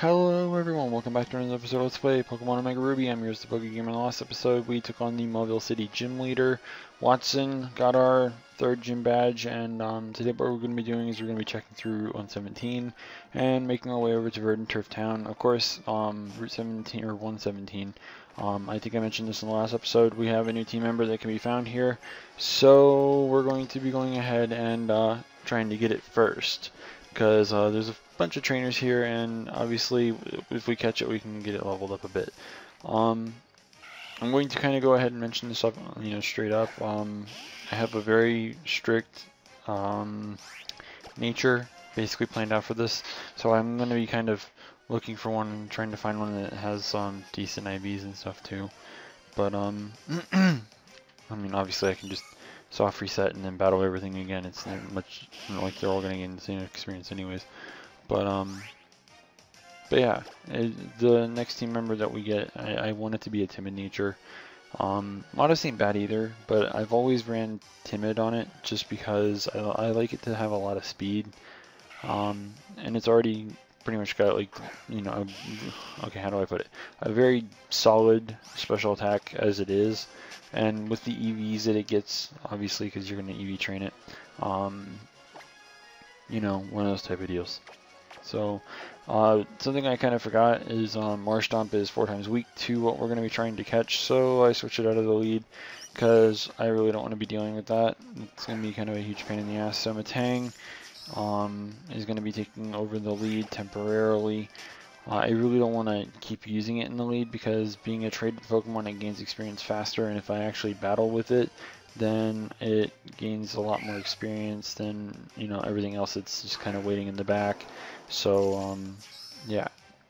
Hello everyone, welcome back to another episode of Let's Play Pokemon OmegaRuby. I'm yours, the PokeGamer. In the last episode, we took on the Mobile City Gym Leader, Watson, got our third gym badge, and today what we're going to be doing is we're going to be checking through Route 117 and making our way over to Verdant Turf Town. Of course, Route 17 or 117. I think I mentioned this in the last episode. We have a new team member that can be found here, so we're going to be going ahead and trying to get it first, because there's a bunch of trainers here, and obviously if we catch it we can get it leveled up a bit. I'm going to kind of go ahead and mention this up, straight up. I have a very strict nature basically planned out for this, so I'm going to be kind of looking for one, trying to find one that has decent IVs and stuff too. But I mean, obviously I can just soft reset and then battle everything again. It's not much like they're all going to gain the same experience anyways. But yeah, the next team member that we get, I want it to be a timid nature. Modest ain't bad either, but I've always ran timid on it just because I like it to have a lot of speed. And it's already pretty much got, like, okay, how do I put it? A very solid special attack as it is. And with the EVs that it gets, obviously, because you're going to EV train it, one of those type of deals. So, something I kind of forgot is Marsh Stomp is 4 times weak to what we're going to be trying to catch, so I switched it out of the lead because I really don't want to be dealing with that. It's going to be kind of a huge pain in the ass. So Matang is going to be taking over the lead temporarily. I really don't want to keep using it in the lead because being a traded Pokemon, it gains experience faster, and if I actually battle with it, then it gains a lot more experience than everything else. It's just kind of waiting in the back. So yeah,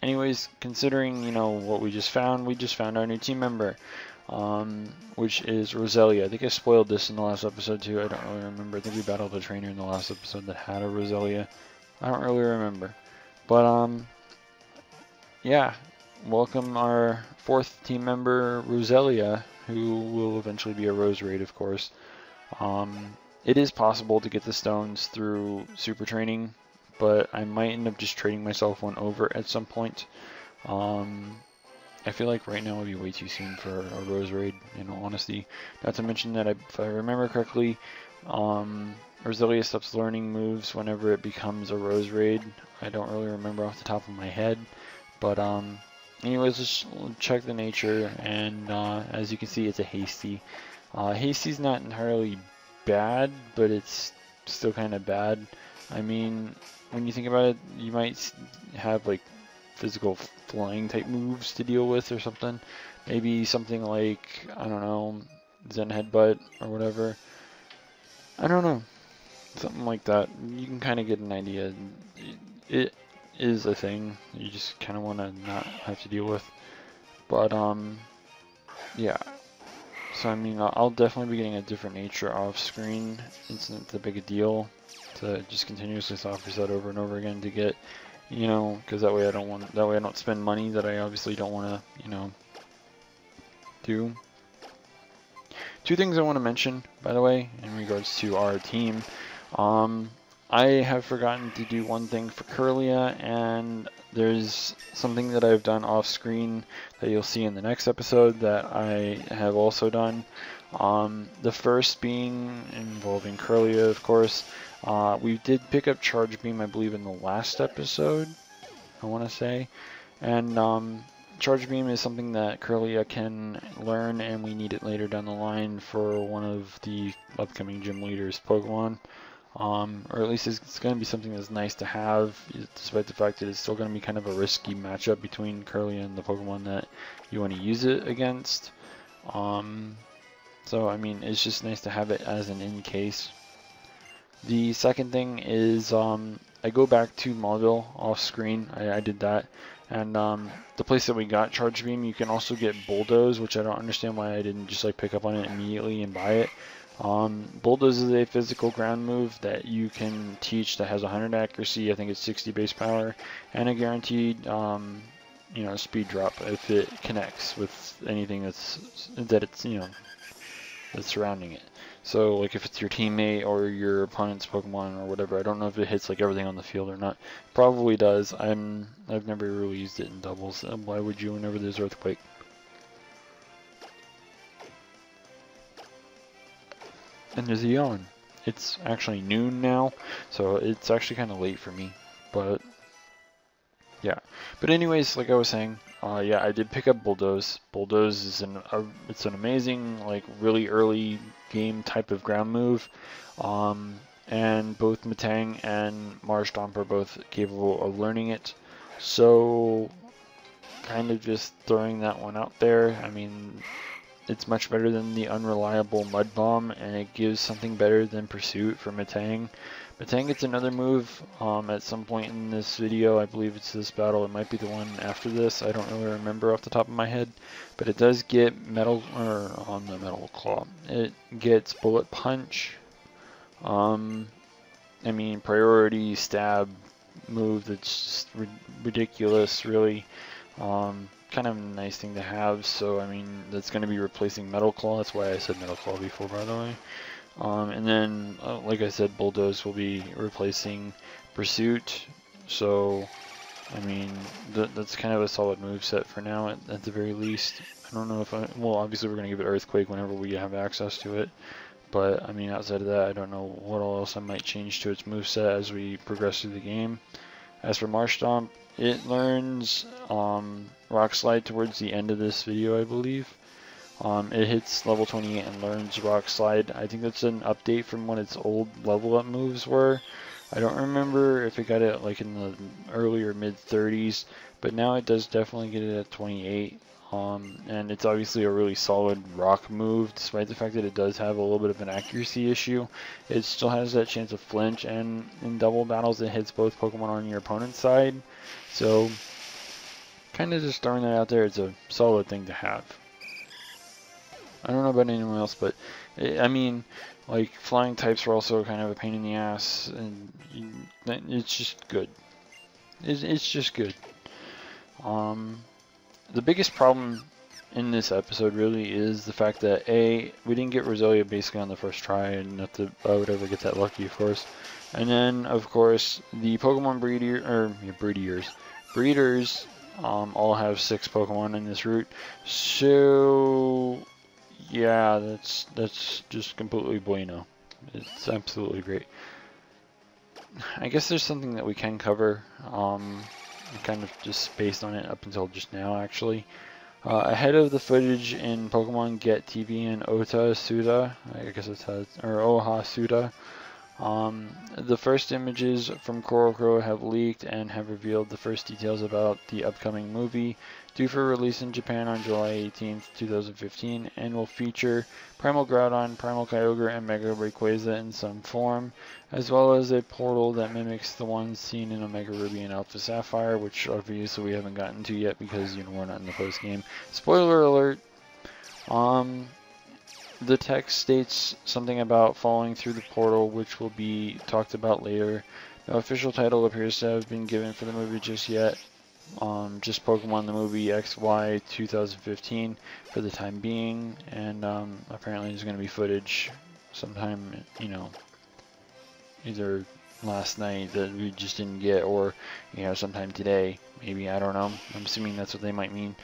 anyways, considering what we just found our new team member, which is Roselia. I think I spoiled this in the last episode too. I don't really remember. I think we battled a trainer in the last episode that had a Roselia. I don't really remember, but yeah, welcome our 4th team member, Roselia, who will eventually be a Roserade, of course. It is possible to get the stones through super training, but I might end up just trading myself one over at some point. I feel like right now would be way too soon for a Roserade, in all honesty. Not to mention that, if I remember correctly, Roselia stops learning moves whenever it becomes a Roserade. I don't really remember off the top of my head, but anyways, just check the nature, and as you can see, it's a Hasty. Hasty's not entirely bad, but it's still kind of bad. I mean, when you think about it, you might have like physical flying type moves to deal with or something. Maybe something like, I don't know, Zen Headbutt or whatever. I don't know. Something like that. You can kind of get an idea. It is a thing you just kind of want to not have to deal with. But yeah. So I mean, I'll definitely be getting a different nature off screen. It's not that big a deal to just continuously soft reset over and over again to get, because that way I don't spend money that I obviously don't want to, do. 2 things I want to mention, by the way, in regards to our team. I have forgotten to do one thing for Kirlia, and there's something that I've done off screen that you'll see in the next episode that I have also done. The first being involving Kirlia, of course. We did pick up Charge Beam, I believe, in the last episode, I want to say. And Charge Beam is something that Kirlia can learn, and we need it later down the line for one of the upcoming gym leaders' Pokemon. Or at least it's going to be something that's nice to have, despite the fact that it's still going to be kind of a risky matchup between Kirlia and the Pokemon that you want to use it against. So, I mean, it's just nice to have it as an in case. The second thing is, I go back to Mauville off screen. I did that. And the place that we got Charge Beam, you can also get Bulldoze, which I don't understand why I didn't just like pick up on it immediately and buy it. Bulldoze is a physical ground move that you can teach that has 100 accuracy, I think it's 60 base power, and a guaranteed, speed drop if it connects with anything that's surrounding it. So like if it's your teammate or your opponent's Pokemon or whatever, I don't know if it hits like everything on the field or not. Probably does. I've never really used it in doubles. Why would you whenever there's Earthquake? And there's a yawn. It's actually noon now, so it's actually kind of late for me. But yeah. But anyways, like I was saying, yeah, I did pick up Bulldoze. Bulldoze is it's an amazing, like really early game type of ground move. And both Metang and Marshtomp are both capable of learning it. So kind of just throwing that one out there. I mean, it's much better than the unreliable Mud Bomb, and it gives something better than Pursuit for Metang. Metang gets another move at some point in this video. I believe it's this battle. It might be the one after this. I don't really remember off the top of my head. But it does get Metal, or on the Metal Claw. It gets Bullet Punch. I mean, priority stab move that's just ridiculous, really. Kind of a nice thing to have. So, I mean, that's going to be replacing Metal Claw. That's why I said Metal Claw before, by the way. And then, like I said, Bulldoze will be replacing Pursuit. So, I mean, that's kind of a solid move set for now, at the very least. I don't know if well, obviously we're going to give it Earthquake whenever we have access to it. But, I mean, outside of that, I don't know what else I might change to its moveset as we progress through the game. As for Marshtomp, it learns Rock Slide towards the end of this video, I believe. It hits level 28 and learns Rock Slide. I think that's an update from what its old level up moves were. I don't remember if it got it like in the early or mid 30s, but now it does definitely get it at 28. And it's obviously a really solid rock move, despite the fact that it does have a little bit of an accuracy issue. It still has that chance of flinch, and in double battles it hits both Pokemon on your opponent's side. So, kind of just throwing that out there, it's a solid thing to have. I don't know about anyone else, but I mean, like, flying types are also kind of a pain in the ass, and it's just good. It's just good. The biggest problem in this episode really is the fact that we didn't get Roselia basically on the first try, and not that I would ever get that lucky, of course. And then, of course, the Pokemon breeders all have 6 Pokemon in this route. So yeah, that's just completely bueno. It's absolutely great. I guess there's something that we can cover. Kind of just spaced on it up until just now, actually. Ahead of the footage in Pokemon Get TV and Ota Suda, I guess it's or Oha Suda. The first images from Coral Crow have leaked and have revealed the first details about the upcoming movie, due for release in Japan on July 18th, 2015, and will feature Primal Groudon, Primal Kyogre, and Mega Rayquaza in some form, as well as a portal that mimics the ones seen in OmegaRuby and AlphaSapphire, which obviously we haven't gotten to yet because, you know, we're not in the post game. Spoiler alert. The text states something about falling through the portal, which will be talked about later. No official title appears to have been given for the movie just yet. Just Pokemon the Movie XY 2015 for the time being, and apparently there's going to be footage sometime, you know, either last night that we just didn't get, or, you know, sometime today, maybe, I don't know. I'm assuming that's what they might mean.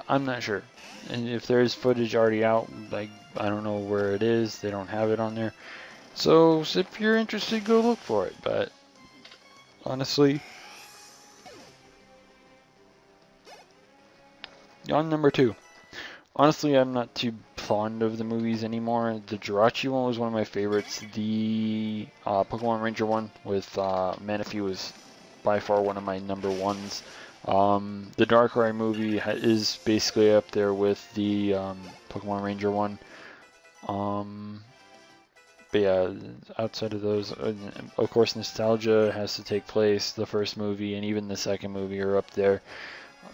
I'm not sure. And if there is footage already out, like, I don't know where it is. They don't have it on there. So if you're interested, go look for it. But honestly, on number 2. Honestly, I'm not too fond of the movies anymore. The Jirachi one was one of my favorites. The Pokemon Ranger one with Manaphy was by far one of my number 1s. The Darkrai movie is basically up there with the Pokemon Ranger one. But yeah, outside of those, of course, nostalgia has to take place. The first movie and even the second movie are up there.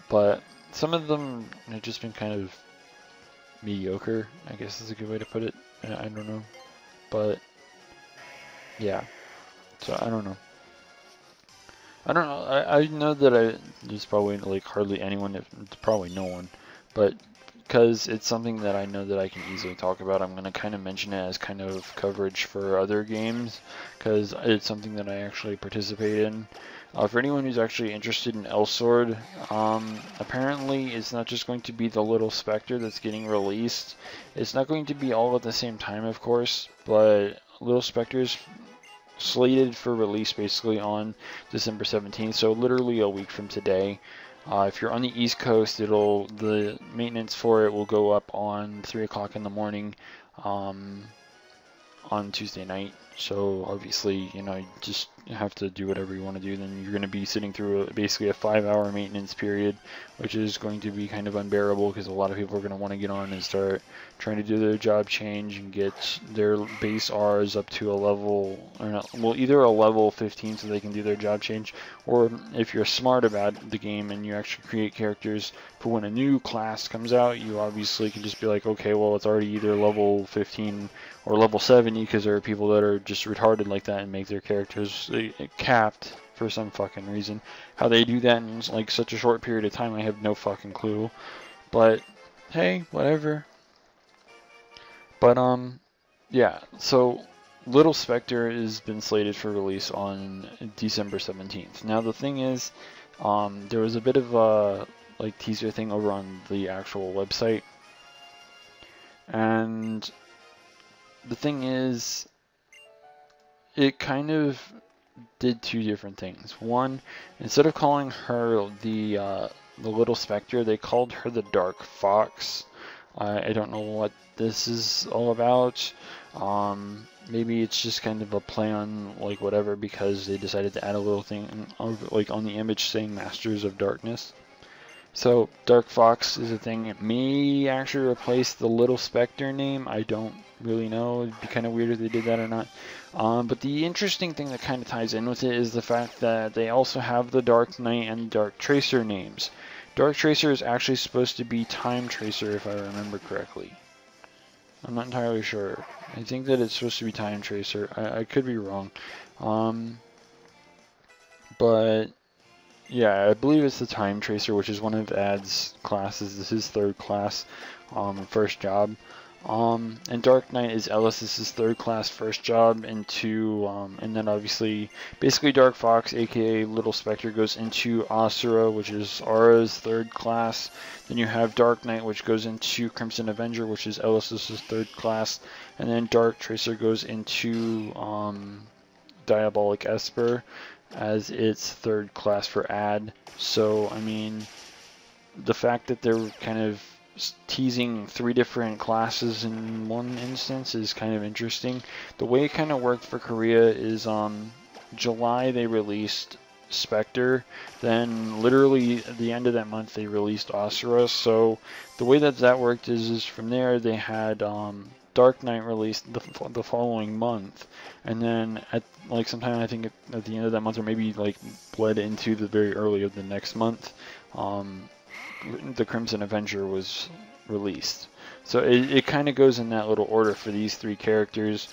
But some of them have just been kind of mediocre, I guess is a good way to put it. I don't know. But yeah, so I don't know. I know that there's probably like hardly anyone, probably no one, but because it's something that I know that I can easily talk about, I'm going to kind of mention it as kind of coverage for other games, because it's something that I actually participate in. For anyone who's actually interested in Elsword, apparently it's not just going to be the Little Spectre that's getting released. It's not going to be all at the same time, of course, but Little Spectre's slated for release basically on December 17th, so literally a week from today. If you're on the East Coast, the maintenance for it will go up on 3 o'clock in the morning on Tuesday night. So obviously, you know, you just have to do whatever you want to do. Then you're going to be sitting through basically a 5-hour maintenance period, which is going to be kind of unbearable because a lot of people are going to want to get on and start trying to do their job change and get their base Rs up to a level, or not, well, either a level 15 so they can do their job change, or if you're smart about the game and you actually create characters for when a new class comes out, you obviously can just be like, okay, well, it's already either level 15 or level 70, because there are people that are just retarded like that and make their characters capped for some fucking reason. How they do that in like such a short period of time, I have no fucking clue. But hey, whatever. But yeah, so Little Spectre has been slated for release on December 17th. Now the thing is, there was a bit of a like teaser thing over on the actual website, and the thing is, it kind of did two different things. One, instead of calling her the Little Spectre, they called her the Dark Fox. I don't know what this is all about. Maybe it's just kind of a play on like whatever, because they decided to add a little thing like on the image saying Masters of Darkness. So Dark Fox is a thing. It may actually replace the Little Spectre name. I don't really know. It'd be kind of weird if they did that or not. But the interesting thing that kind of ties in with it is the fact that they also have the Dark Knight and Dark Tracer names. Dark Tracer is actually supposed to be Time Tracer, if I remember correctly. I'm not entirely sure. I think that it's supposed to be Time Tracer. I could be wrong. But yeah, I believe it's the Time Tracer, which is one of Ad's classes. This is his third class, first job. And Dark Knight is Ellis's third class first job into, and then obviously, basically Dark Fox, aka Little Spectre, goes into Asura, which is Aura's third class. Then you have Dark Knight, which goes into Crimson Avenger, which is Ellis's third class. And then Dark Tracer goes into Diabolic Esper as its third class for Ad. So, I mean, the fact that they're kind of teasing 3 different classes in one instance is kind of interesting. The way it kind of worked for Korea is July they released Spectre, then literally at the end of that month they released Asura. So the way that worked is from there they had Dark Knight released the following month, and then at like sometime I think at the end of that month, or maybe like bled into the very early of the next month, the Crimson Avenger was released. So it kind of goes in that little order for these 3 characters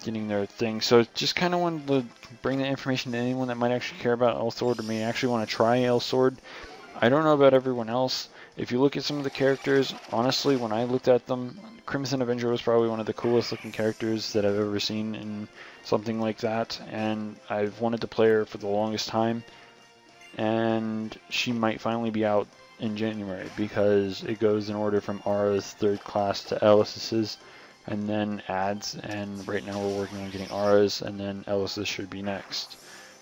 getting their thing. So just kind of wanted to bring that information to anyone that might actually care about Elsword or may actually want to try Elsword. I don't know about everyone else. If you look at some of the characters, honestly, when I looked at them, Crimson Avenger was probably one of the coolest looking characters that I've ever seen in something like that, and I've wanted to play her for the longest time, and she might finally be out in January, because it goes in order from Aura's third class to Ellis's, and then Ad's, and right now we're working on getting Aura's, and then Ellis's should be next.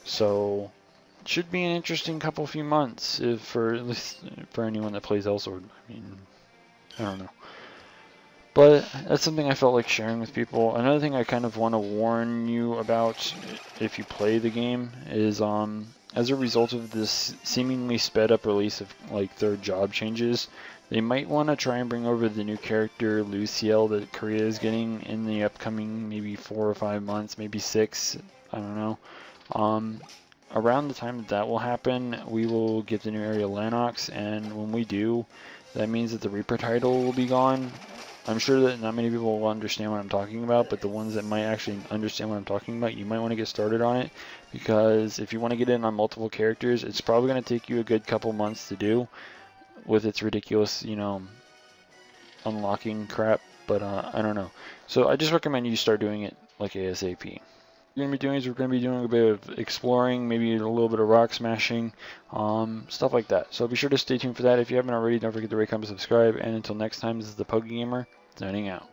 So it should be an interesting few months, at least for anyone that plays Elsword. I mean, I don't know. But that's something I felt like sharing with people. Another thing I kind of want to warn you about if you play the game is as a result of this seemingly sped up release of like 3rd job changes, they might want to try and bring over the new character Luciel that Korea is getting in the upcoming maybe 4 or 5 months, maybe 6, I don't know. Around the time that will happen, we will get the new area Lanox, and when we do, that means that the Reaper title will be gone. I'm sure that not many people will understand what I'm talking about, but the ones that might actually understand what I'm talking about, you might want to get started on it, because if you want to get in on multiple characters, it's probably going to take you a good couple months to do with its ridiculous, you know, unlocking crap, but I don't know. So I just recommend you start doing it like ASAP. What we're going to be doing is we're going to be doing a bit of exploring, maybe a little bit of rock smashing, stuff like that. So be sure to stay tuned for that. If you haven't already, don't forget to rate, comment, subscribe, and until next time, this is the PokeGamer signing out.